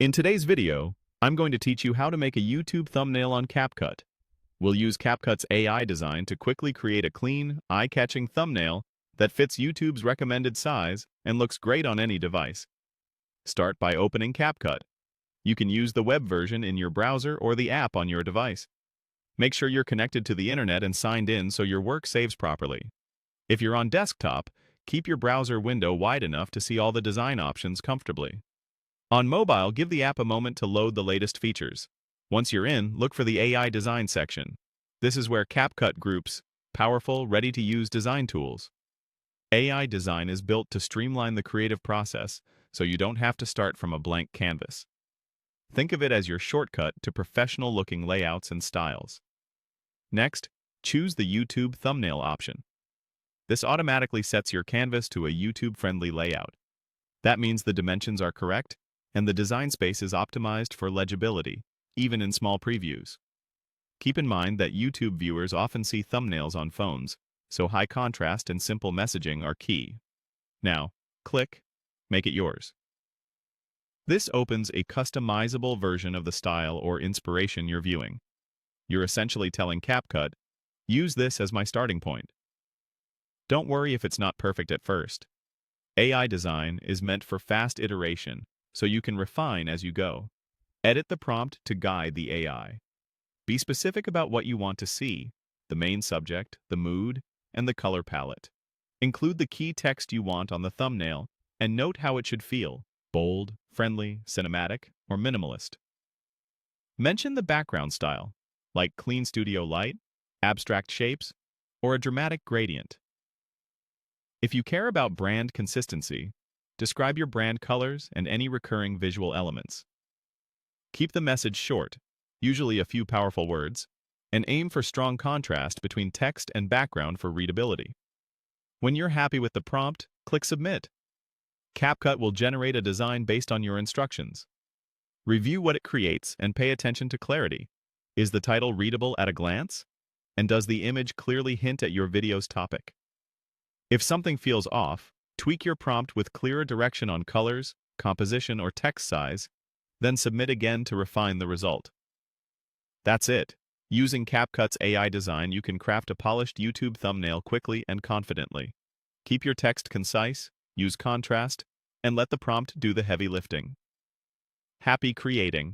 In today's video, I'm going to teach you how to make a YouTube thumbnail on CapCut. We'll use CapCut's AI design to quickly create a clean, eye-catching thumbnail that fits YouTube's recommended size and looks great on any device. Start by opening CapCut. You can use the web version in your browser or the app on your device. Make sure you're connected to the internet and signed in so your work saves properly. If you're on desktop, keep your browser window wide enough to see all the design options comfortably. On mobile, give the app a moment to load the latest features. Once you're in, look for the AI design section. This is where CapCut groups powerful, ready-to-use design tools. AI design is built to streamline the creative process, so you don't have to start from a blank canvas. Think of it as your shortcut to professional-looking layouts and styles. Next, choose the YouTube thumbnail option. This automatically sets your canvas to a YouTube-friendly layout. That means the dimensions are correct, and the design space is optimized for legibility, even in small previews. Keep in mind that YouTube viewers often see thumbnails on phones, so high contrast and simple messaging are key. Now, click, make it yours. This opens a customizable version of the style or inspiration you're viewing. You're essentially telling CapCut, use this as my starting point. Don't worry if it's not perfect at first. AI design is meant for fast iteration, so you can refine as you go. Edit the prompt to guide the AI. Be specific about what you want to see, the main subject, the mood, and the color palette. Include the key text you want on the thumbnail, and note how it should feel: bold, friendly, cinematic, or minimalist. Mention the background style, like clean studio light, abstract shapes, or a dramatic gradient. If you care about brand consistency, describe your brand colors and any recurring visual elements. Keep the message short, usually a few powerful words, and aim for strong contrast between text and background for readability. When you're happy with the prompt, click Submit. CapCut will generate a design based on your instructions. Review what it creates and pay attention to clarity. Is the title readable at a glance? And does the image clearly hint at your video's topic? If something feels off, tweak your prompt with clearer direction on colors, composition, or text size, then submit again to refine the result. That's it. Using CapCut's AI design, you can craft a polished YouTube thumbnail quickly and confidently. Keep your text concise, use contrast, and let the prompt do the heavy lifting. Happy creating!